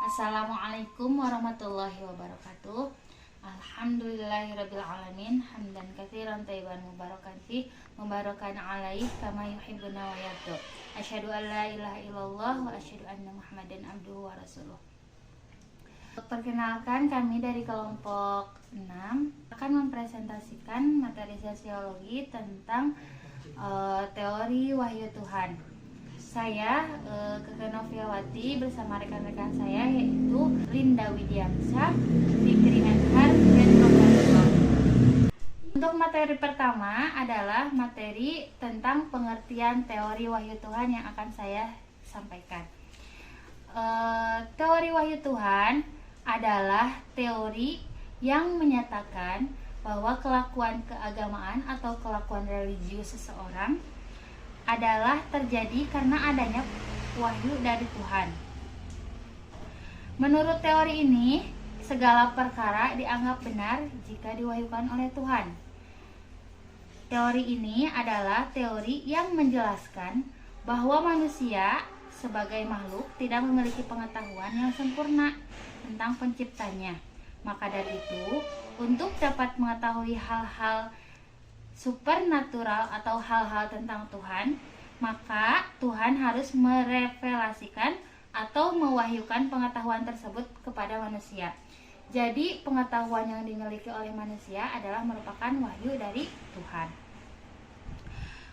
Assalamualaikum warahmatullahi wabarakatuh. Alhamdulillahirrabbilalamin. Hamdan katsiran thayyiban mubarakan fi mubarakan alaih kama yuhibbuna wa yarda. Asyhadu an la ilaha illallah wa asyhadu anna Muhammadan abduhu wa rasuluh. Perkenalkan, kami dari kelompok 6 akan mempresentasikan materi sosiologi tentang teori wahyu Tuhan. Saya Keke Noviawati bersama rekan-rekan saya yaitu Linda Widiansyah, Fikri Anhar, dan Romanto. Untuk materi pertama adalah materi tentang pengertian teori wahyu Tuhan yang akan saya sampaikan. Teori wahyu Tuhan adalah teori yang menyatakan bahwa kelakuan keagamaan atau kelakuan religius seseorang adalah terjadi karena adanya wahyu dari Tuhan. Menurut teori ini, segala perkara dianggap benar jika diwahyukan oleh Tuhan. Teori ini adalah teori yang menjelaskan bahwa manusia sebagai makhluk tidak memiliki pengetahuan yang sempurna tentang penciptanya. Maka dari itu, untuk dapat mengetahui hal-hal supernatural atau hal-hal tentang Tuhan, maka Tuhan harus merevelasikan atau mewahyukan pengetahuan tersebut kepada manusia. Jadi pengetahuan yang dimiliki oleh manusia adalah merupakan wahyu dari Tuhan.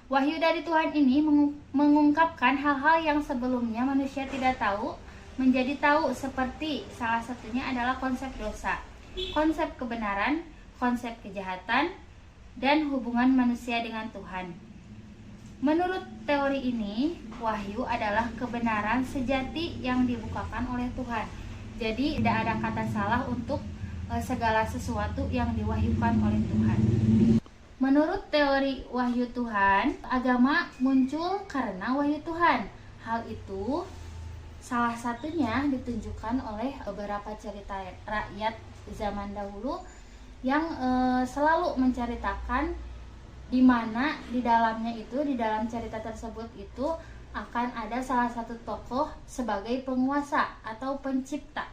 Wahyu dari Tuhan ini mengungkapkan hal-hal yang sebelumnya manusia tidak tahu menjadi tahu, seperti salah satunya adalah konsep dosa, konsep kebenaran, konsep kejahatan, dan hubungan manusia dengan Tuhan. Menurut teori ini, wahyu adalah kebenaran sejati yang dibukakan oleh Tuhan. Jadi tidak ada kata salah untuk segala sesuatu yang diwahyukan oleh Tuhan. Menurut teori wahyu Tuhan, agama muncul karena wahyu Tuhan. Hal itu salah satunya ditunjukkan oleh beberapa cerita rakyat zaman dahulu yang selalu menceritakan di mana di dalamnya itu, di dalam cerita tersebut itu akan ada salah satu tokoh sebagai penguasa atau pencipta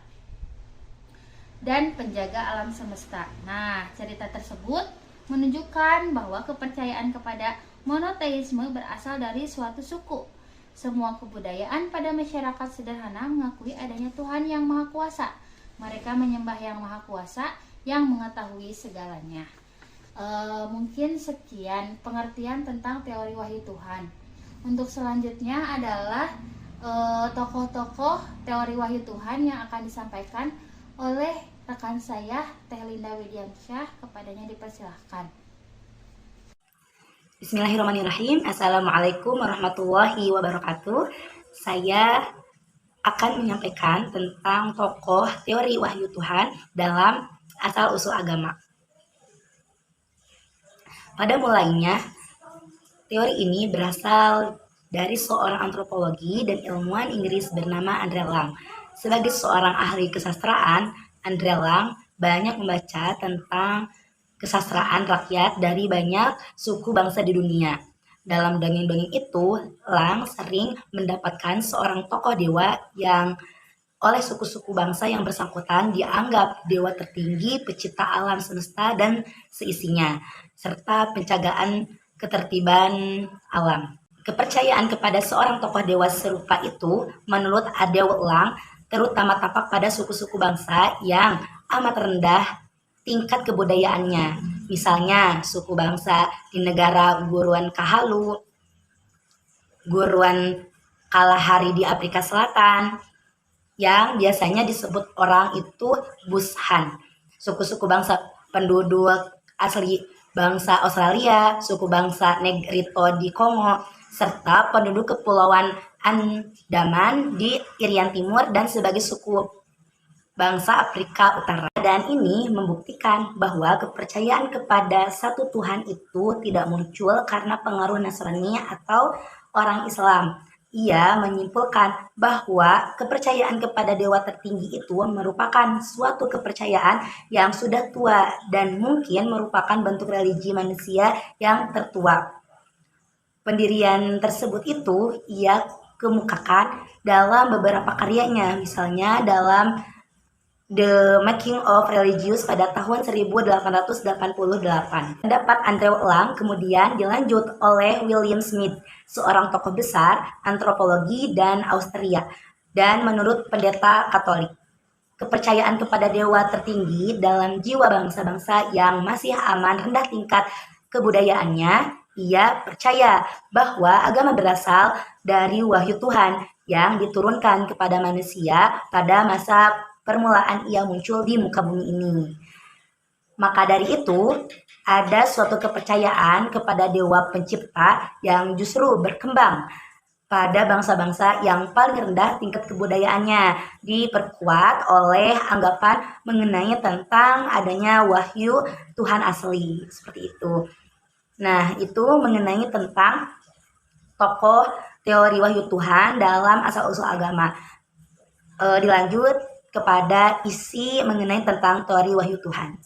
dan penjaga alam semesta. Nah, cerita tersebut menunjukkan bahwa kepercayaan kepada monoteisme berasal dari suatu suku. Semua kebudayaan pada masyarakat sederhana mengakui adanya Tuhan yang Maha Kuasa. Mereka menyembah Yang Maha Kuasa yang mengetahui segalanya. Mungkin sekian pengertian tentang teori wahyu Tuhan. Untuk selanjutnya adalah tokoh-tokoh teori wahyu Tuhan yang akan disampaikan oleh rekan saya Teh Linda Widiansyah. Kepadanya dipersilahkan. Bismillahirrahmanirrahim. Assalamualaikum warahmatullahi wabarakatuh. Saya akan menyampaikan tentang tokoh teori wahyu Tuhan dalam asal-usul agama. Pada mulainya, teori ini berasal dari seorang antropologi dan ilmuwan Inggris bernama Andrew Lang. Sebagai seorang ahli kesastraan, Andrew Lang banyak membaca tentang kesastraan rakyat dari banyak suku bangsa di dunia. Dalam dongeng-dongeng itu, Lang sering mendapatkan seorang tokoh dewa yang oleh suku-suku bangsa yang bersangkutan dianggap dewa tertinggi, pencipta alam semesta dan seisinya, serta penjagaan ketertiban alam. Kepercayaan kepada seorang tokoh dewa serupa itu, menurut Andrew Lang, terutama tampak pada suku-suku bangsa yang amat rendah tingkat kebudayaannya. Misalnya suku bangsa di negara Guruan Kahalu, Guruan Kalahari di Afrika Selatan, yang biasanya disebut orang itu Bushan. Suku-suku bangsa penduduk asli bangsa Australia, suku bangsa Negrito di Kongo, serta penduduk kepulauan Andaman di Irian Timur dan sebagai suku bangsa Afrika Utara. Dan ini membuktikan bahwa kepercayaan kepada satu Tuhan itu tidak muncul karena pengaruh Nasrani atau orang Islam. Ia menyimpulkan bahwa kepercayaan kepada dewa tertinggi itu merupakan suatu kepercayaan yang sudah tua dan mungkin merupakan bentuk religi manusia yang tertua. Pendirian tersebut itu ia kemukakan dalam beberapa karyanya, misalnya dalam The Making of Religious pada tahun 1888. Pendapat Andrew Lang kemudian dilanjut oleh William Smith, seorang tokoh besar antropologi dan Austria, dan menurut pendeta Katolik, kepercayaan kepada dewa tertinggi dalam jiwa bangsa-bangsa yang masih aman rendah tingkat kebudayaannya. Ia percaya bahwa agama berasal dari wahyu Tuhan yang diturunkan kepada manusia pada masa permulaan ia muncul di muka bumi ini. Maka dari itu, ada suatu kepercayaan kepada dewa pencipta yang justru berkembang pada bangsa-bangsa yang paling rendah tingkat kebudayaannya, diperkuat oleh anggapan mengenai tentang adanya wahyu Tuhan asli, seperti itu. Nah, itu mengenai tentang tokoh teori wahyu Tuhan dalam asal-usul agama. Dilanjut kepada isi mengenai tentang teori wahyu Tuhan.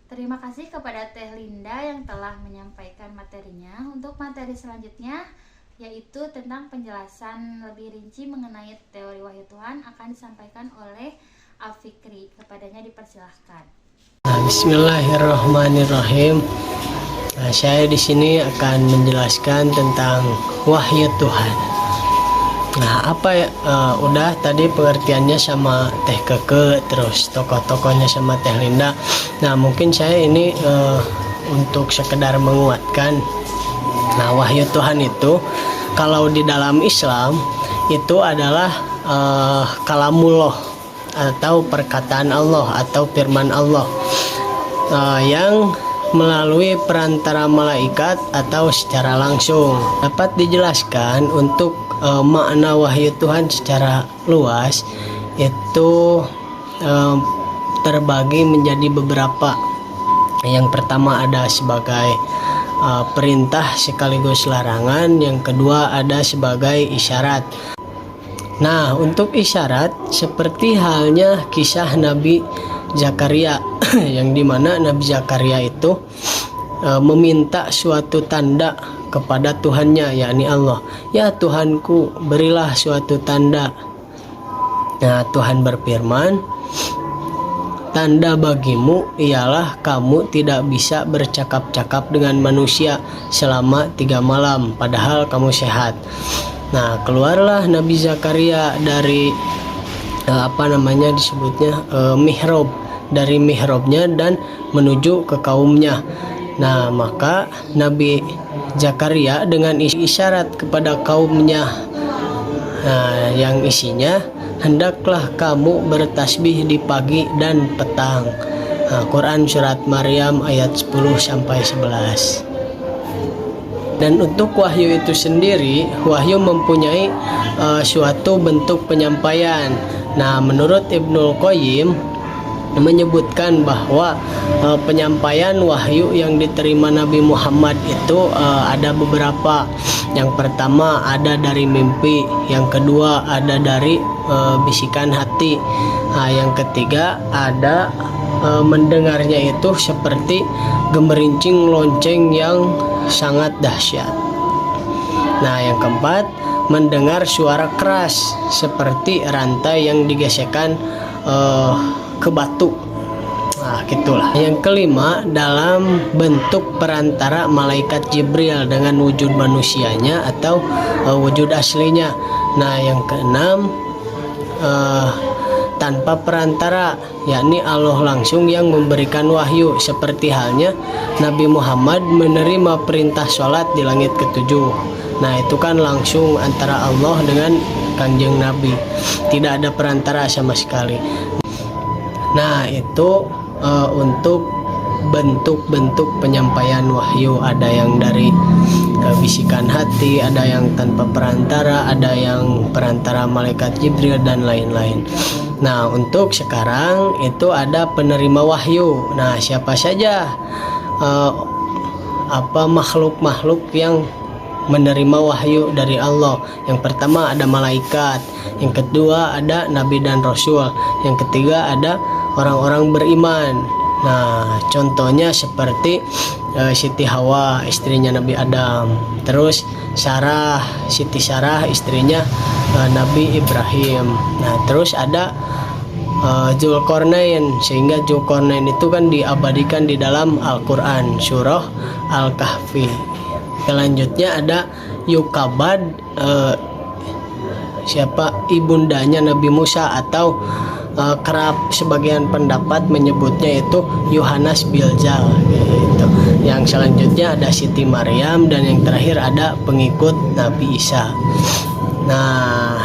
Terima kasih kepada Teh Linda yang telah menyampaikan materinya. Untuk materi selanjutnya, yaitu tentang penjelasan lebih rinci mengenai teori wahyu Tuhan, akan disampaikan oleh Afikri. Kepadanya dipersilahkan. Bismillahirrahmanirrahim. Saya di sini akan menjelaskan tentang wahyu Tuhan. Udah tadi pengertiannya sama Teh Keke, terus tokoh-tokohnya sama Teh Linda. Nah, mungkin saya ini untuk sekedar menguatkan. Nah, wahyu Tuhan itu kalau di dalam Islam itu adalah kalamullah atau perkataan Allah atau firman Allah yang melalui perantara malaikat atau secara langsung. Dapat dijelaskan untuk makna wahyu Tuhan secara luas itu terbagi menjadi beberapa. Yang pertama ada sebagai perintah sekaligus larangan, yang kedua ada sebagai isyarat. Nah, untuk isyarat seperti halnya kisah Nabi Zakaria yang dimana Nabi Zakaria itu meminta suatu tanda kepada Tuhannya, yakni Allah. Ya Tuhanku, berilah suatu tanda. Nah, Tuhan berfirman, tanda bagimu ialah kamu tidak bisa bercakap-cakap dengan manusia selama 3 malam, padahal kamu sehat. Nah, keluarlah Nabi Zakaria dari mihrab, dari mihrabnya dan menuju ke kaumnya. Nah, maka Nabi Zakaria dengan isyarat kepada kaumnya, yang isinya, hendaklah kamu bertasbih di pagi dan petang. Quran surat Maryam ayat 10-11. Dan untuk wahyu itu sendiri, wahyu mempunyai suatu bentuk penyampaian. Nah, menurut Ibnul Qayyim menyebutkan bahwa penyampaian wahyu yang diterima Nabi Muhammad itu ada beberapa. Yang pertama ada dari mimpi, yang kedua ada dari bisikan hati, yang ketiga ada mendengarnya itu seperti gemerincing lonceng yang sangat dahsyat. Nah, yang keempat mendengar suara keras seperti rantai yang digesekkan ke batu. Nah, gitulah. Yang kelima dalam bentuk perantara malaikat Jibril dengan wujud manusianya atau wujud aslinya. Nah, yang keenam tanpa perantara, yakni Allah langsung yang memberikan wahyu, seperti halnya Nabi Muhammad menerima perintah sholat di langit ke-7. Nah, itu kan langsung antara Allah dengan Kanjeng Nabi, tidak ada perantara sama sekali. Nah, itu untuk bentuk-bentuk penyampaian wahyu, ada yang dari bisikan hati, ada yang tanpa perantara, ada yang perantara malaikat Jibril dan lain-lain. Nah, untuk sekarang itu ada penerima wahyu. Nah, siapa saja makhluk-makhluk yang menerima wahyu dari Allah? Yang pertama ada malaikat, yang kedua ada nabi dan rasul, yang ketiga ada orang-orang beriman. Nah, contohnya seperti Siti Hawa, istrinya Nabi Adam. Terus Siti Sarah istrinya Nabi Ibrahim. Nah, terus ada Zulkarnain, sehingga Zulkarnain itu kan diabadikan di dalam Al-Quran surah Al-Kahfi. Selanjutnya ada Yukabad, siapa ibundanya Nabi Musa, atau kerap sebagian pendapat menyebutnya itu Yohanes Biljal gitu. Yang selanjutnya ada Siti Maryam, dan yang terakhir ada pengikut Nabi Isa. Nah,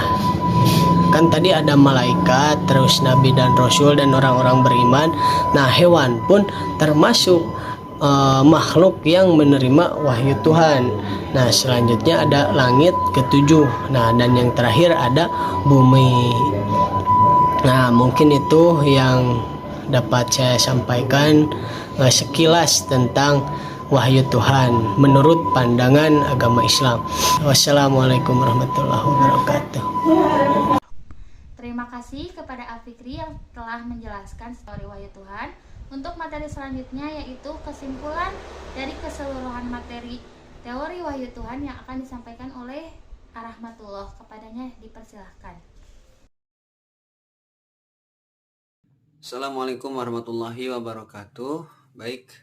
kan tadi ada malaikat, terus nabi dan rasul dan orang-orang beriman. Nah, hewan pun termasuk makhluk yang menerima wahyu Tuhan. Nah, selanjutnya ada langit ketujuh. Nah, dan yang terakhir ada bumi. Nah, mungkin itu yang dapat saya sampaikan sekilas tentang wahyu Tuhan menurut pandangan agama Islam. Wassalamualaikum warahmatullahi wabarakatuh. Terima kasih kepada Al-Fikri yang telah menjelaskan story wahyu Tuhan. Untuk materi selanjutnya yaitu kesimpulan dari keseluruhan materi teori wahyu Tuhan yang akan disampaikan oleh Arahmatullah. Kepadanya dipersilahkan. Assalamualaikum warahmatullahi wabarakatuh. Baik,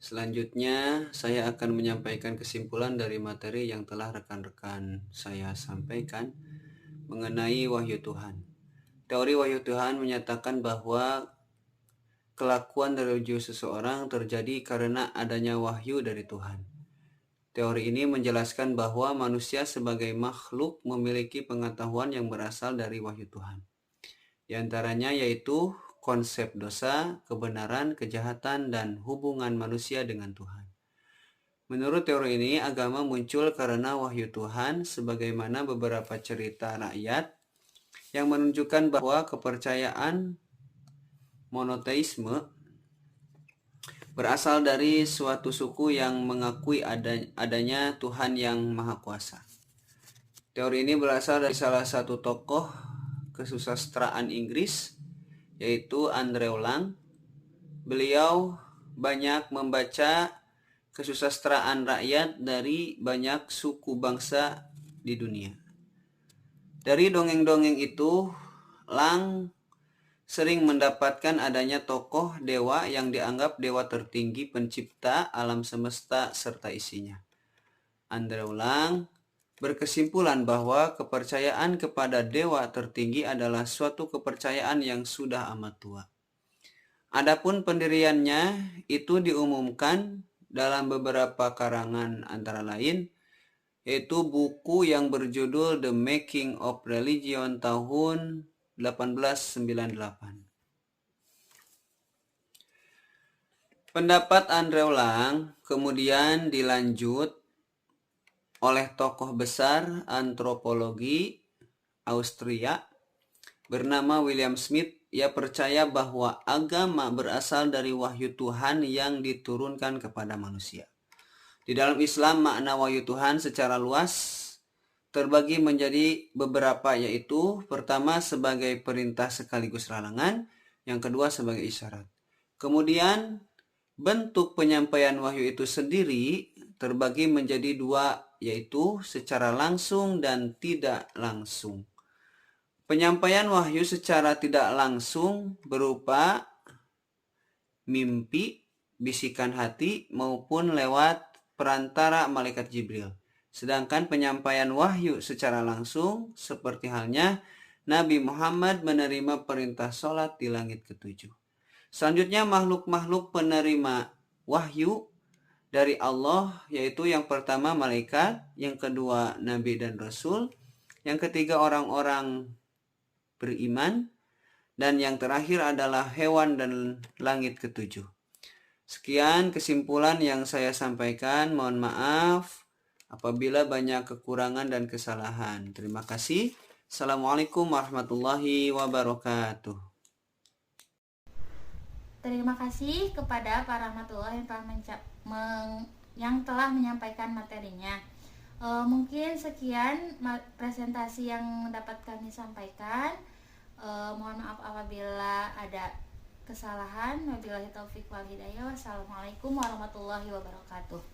selanjutnya saya akan menyampaikan kesimpulan dari materi yang telah rekan-rekan saya sampaikan mengenai wahyu Tuhan. Teori wahyu Tuhan menyatakan bahwa kelakuan religius seseorang terjadi karena adanya wahyu dari Tuhan. Teori ini menjelaskan bahwa manusia sebagai makhluk memiliki pengetahuan yang berasal dari wahyu Tuhan. Di antaranya yaitu konsep dosa, kebenaran, kejahatan, dan hubungan manusia dengan Tuhan. Menurut teori ini, agama muncul karena wahyu Tuhan, sebagaimana beberapa cerita rakyat yang menunjukkan bahwa kepercayaan monoteisme berasal dari suatu suku yang mengakui adanya Tuhan yang Maha Kuasa. Teori ini berasal dari salah satu tokoh kesusastraan Inggris, yaitu Andrew Lang. Beliau banyak membaca kesusastraan rakyat dari banyak suku bangsa di dunia. Dari dongeng-dongeng itu, Lang sering mendapatkan adanya tokoh dewa yang dianggap dewa tertinggi pencipta alam semesta serta isinya. Andrew Lang berkesimpulan bahwa kepercayaan kepada dewa tertinggi adalah suatu kepercayaan yang sudah amat tua. Adapun pendiriannya itu diumumkan dalam beberapa karangan, antara lain yaitu buku yang berjudul The Making of Religion tahun 1898. Pendapat Andrew Lang kemudian dilanjut oleh tokoh besar antropologi Austria bernama William Smith. Ia percaya bahwa agama berasal dari wahyu Tuhan yang diturunkan kepada manusia. Di dalam Islam, makna wahyu Tuhan secara luas terbagi menjadi beberapa, yaitu pertama sebagai perintah sekaligus larangan, yang kedua sebagai isyarat. Kemudian bentuk penyampaian wahyu itu sendiri terbagi menjadi dua, yaitu secara langsung dan tidak langsung. Penyampaian wahyu secara tidak langsung berupa mimpi, bisikan hati, maupun lewat perantara malaikat Jibril. Sedangkan penyampaian wahyu secara langsung seperti halnya Nabi Muhammad menerima perintah sholat di langit ketujuh. Selanjutnya makhluk-makhluk penerima wahyu dari Allah, yaitu yang pertama malaikat, yang kedua nabi dan rasul, yang ketiga orang-orang beriman, dan yang terakhir adalah hewan dan langit ketujuh. Sekian kesimpulan yang saya sampaikan. Mohon maaf apabila banyak kekurangan dan kesalahan. Terima kasih. Assalamualaikum warahmatullahi wabarakatuh. Terima kasih kepada Pak Rahmatullah yang telah menyampaikan materinya. Mungkin sekian presentasi yang dapat kami sampaikan. Mohon maaf apabila ada kesalahan. Wabillahi taufiq wal hidayah. Wassalamualaikum warahmatullahi wabarakatuh.